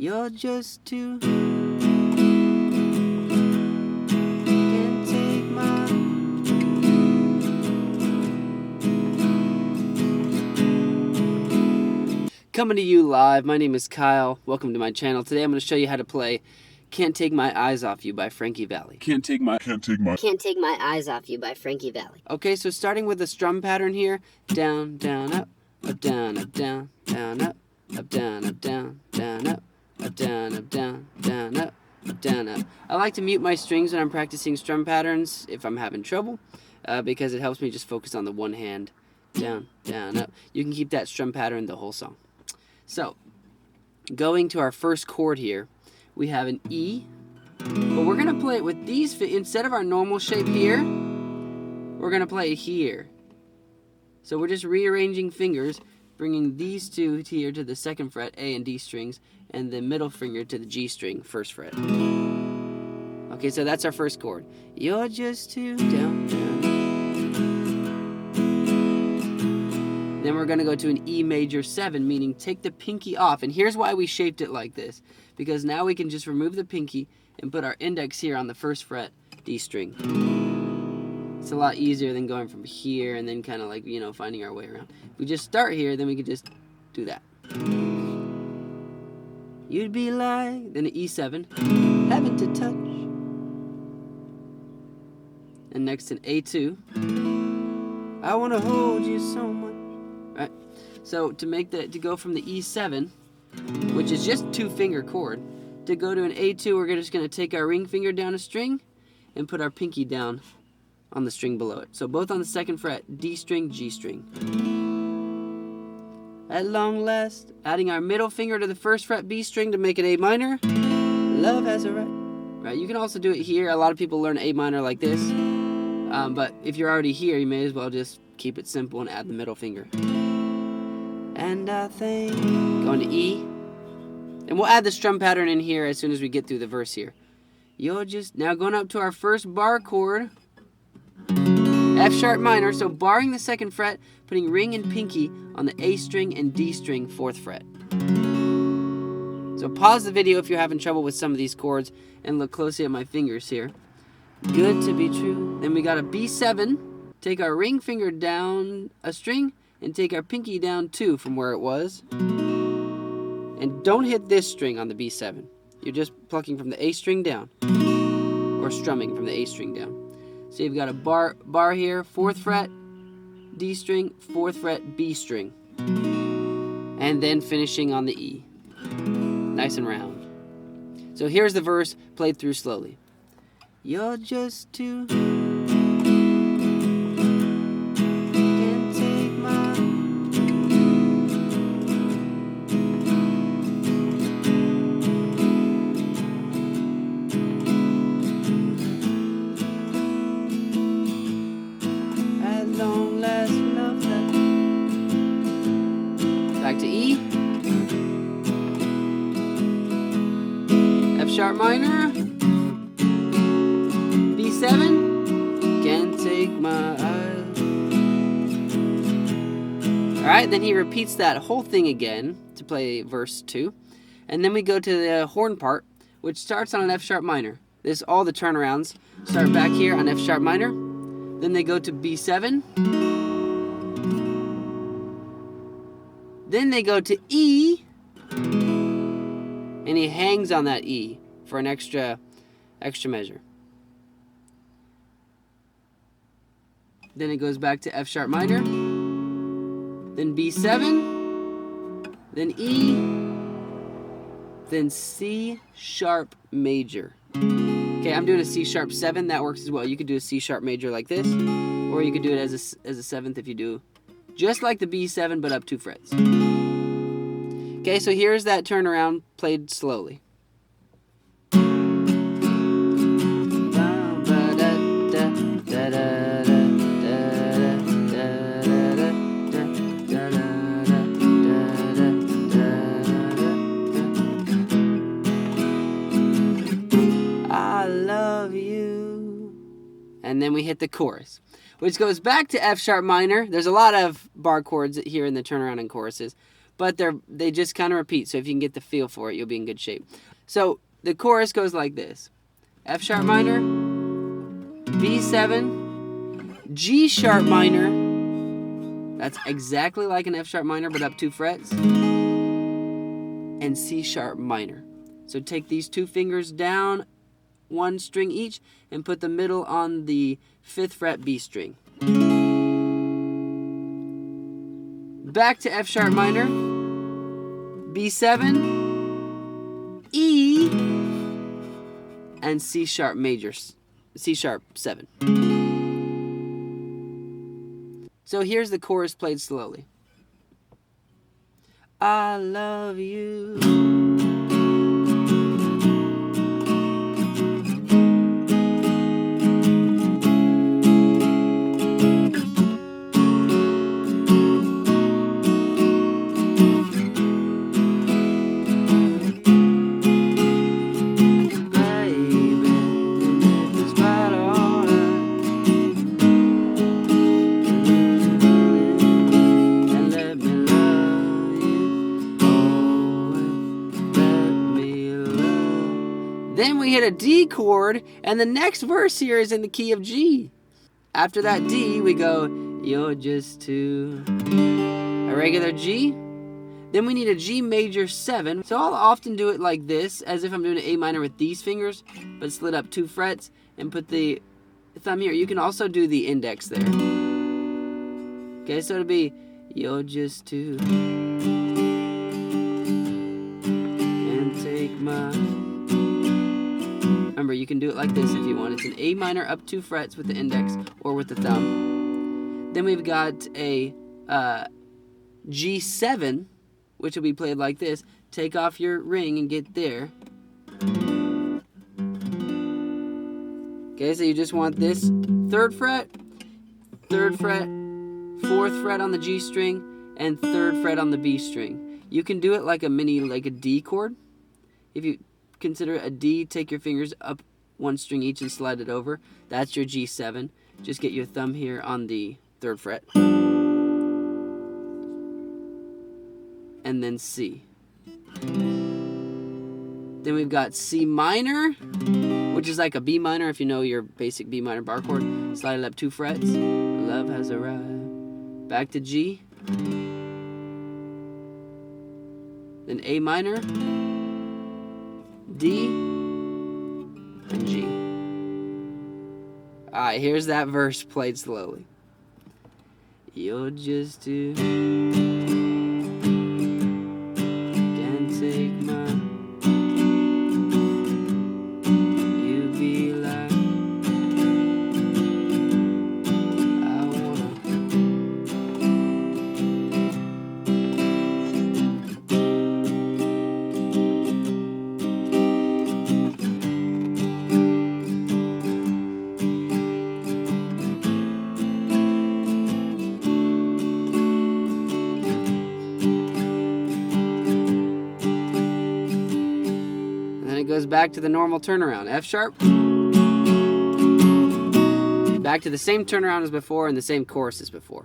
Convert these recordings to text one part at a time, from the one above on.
You're just too. Can't take my. Coming to you live, my name is Kyle. Welcome to my channel. Today I'm going to show you how to play Can't Take My Eyes Off You by Franki Valli. Can't take my eyes off you by Frankie Valli. Okay, so starting with the strum pattern here. Down, down, up, down, up, down, down, up, down, up, down, down, up, down, up, down, down, up, down, up. I like to mute my strings when I'm practicing strum patterns if I'm having trouble, because it helps me just focus on the one hand. Down, down, up. You can keep that strum pattern the whole song. So, going to our first chord here, we have an E, but we're going to play it with these, instead of our normal shape here, we're going to play it here. So we're just rearranging fingers, bringing these two here to the second fret, A and D strings, and the middle finger to the G string, first fret. Okay, so that's our first chord. You're just too down, down. Then we're going to go to an E major 7, meaning take the pinky off. And here's why we shaped it like this. Because now we can just remove the pinky and put our index here on the first fret, D string. It's a lot easier than going from here and then kind of like, you know, finding our way around. If we just start here, then we can just do that. You'd be like, then an E7, heaven to touch. And next an A2. I want to hold you so much. Right? So to go from the E7, which is just 2-finger chord, to go to an A2, we're just going to take our ring finger down a string and put our pinky down on the string below it. So both on the second fret, D string, G string. At long last, adding our middle finger to the first fret, B string, to make it A minor. Love has a right. Right? You can also do it here. A lot of people learn A minor like this. But if you're already here, you may as well just keep it simple and add the middle finger. And I think, going to E, and we'll add the strum pattern in here as soon as we get through the verse here. You're just, now going up to our first bar chord, F sharp minor, so barring the second fret, putting ring and pinky on the A string and D string, 4th fret. So pause the video if you're having trouble with some of these chords and look closely at my fingers here. Good to be true. Then we got a B7, take our ring finger down a string, and take our pinky down 2 from where it was. And don't hit this string on the B7. You're just plucking from the A string down. Or strumming from the A string down. So you've got a bar here, 4th fret, D string, 4th fret, B string. And then finishing on the E. Nice and round. So here's the verse played through slowly. You're just too... Back to E, F sharp minor, B7, can't take my eyes. Alright, then he repeats that whole thing again to play verse 2. And then we go to the horn part, which starts on an F sharp minor. This all the turnarounds start back here on F sharp minor. Then they go to B7. Then they go to E, and he hangs on that E for an extra measure. Then it goes back to F sharp minor, then B7, then E, then C sharp major. Okay, I'm doing a C sharp 7. That works as well. You could do a C sharp major like this, or you could do it as a 7th if you do just like the B7 but up 2 frets. Okay, so here's that turnaround played slowly. I love you. And then we hit the chorus, which goes back to F sharp minor. There's a lot of bar chords here in the turnaround and choruses, but they just kind of repeat. So if you can get the feel for it, you'll be in good shape. So the chorus goes like this: F sharp minor, B7, G sharp minor. That's exactly like an F sharp minor, but up 2 frets, and C sharp minor. So take these 2 fingers down 1 string each and put the middle on the 5th fret B string. Back to F sharp minor, B7, E, and C sharp major, C sharp 7. So here's the chorus played slowly. I love you. Then we hit a D chord, and the next verse here is in the key of G. After that D, we go, you're just too, a regular G. Then we need a G major 7. So I'll often do it like this, as if I'm doing an A minor with these fingers, but split up 2 frets and put the thumb here. You can also do the index there. Okay, so it'll be, you're just too, can't take my... Remember, you can do it like this if you want. It's an A minor up 2 frets with the index or with the thumb. Then we've got a G7, which will be played like this. Take off your ring and get there. Okay, so you just want this 3rd fret, 3rd fret, 4th fret on the G string, and 3rd fret on the B string. You can do it like a D chord. If you consider it a D, take your fingers up 1 string each and slide it over. That's your G7. Just get your thumb here on the 3rd fret. And then C. Then we've got C minor, which is like a B minor if you know your basic B minor bar chord. Slide it up 2 frets. Love has arrived. Back to G. Then A minor, D, and G. Alright, here's that verse played slowly. You're just too, can't take my, you be like, I wanna. Goes back to the normal turnaround. F sharp. Back to the same turnaround as before and the same chorus as before.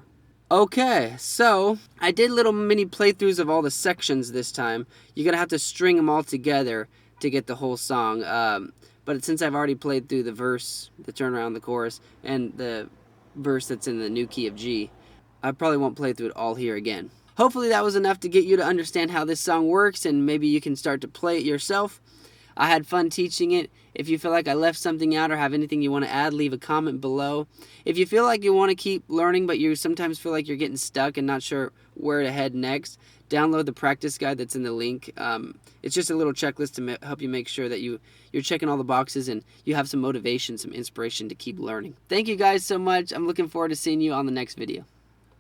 Okay, so I did little mini playthroughs of all the sections this time. You're going to have to string them all together to get the whole song. But since I've already played through the verse, the turnaround, the chorus, and the verse that's in the new key of G, I probably won't play through it all here again. Hopefully that was enough to get you to understand how this song works, and maybe you can start to play it yourself. I had fun teaching it. If you feel like I left something out or have anything you want to add, leave a comment below. If you feel like you want to keep learning but you sometimes feel like you're getting stuck and not sure where to head next, download the practice guide that's in the link. It's just a little checklist to help you make sure that you're checking all the boxes and you have some motivation, some inspiration to keep learning. Thank you guys so much. I'm looking forward to seeing you on the next video.